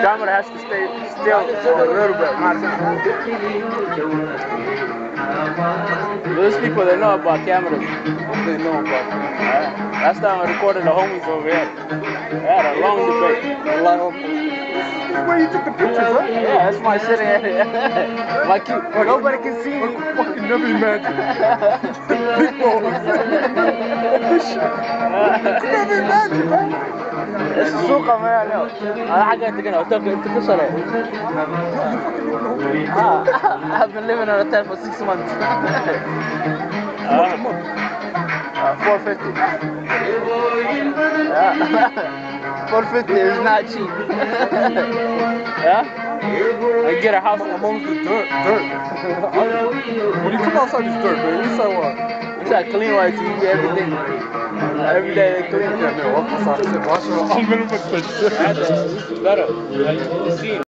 Camera has to stay still a little bit. Those people that know about cameras, they know about cameras. Last time I recorded the homies over here. They had a long debate. Where you took the pictures, huh? Yeah, that's my sitting at it. My cute. Nobody can see me. Fucking never imagined. Big balls. Never imagined, man. السوق ما له انا حاجه كده قلت لك انت كسر I've been living in a hotel for 6 months. 450. 450 is not cheap. Yeah? I get a house amongst the dirt. When you come outside, it's dirt, man. Inside what? Inside clean white, you get everything. Every day they clean. Yeah, man, walk outside. I said, watch your. I'm gonna put the shit. Better. The scene.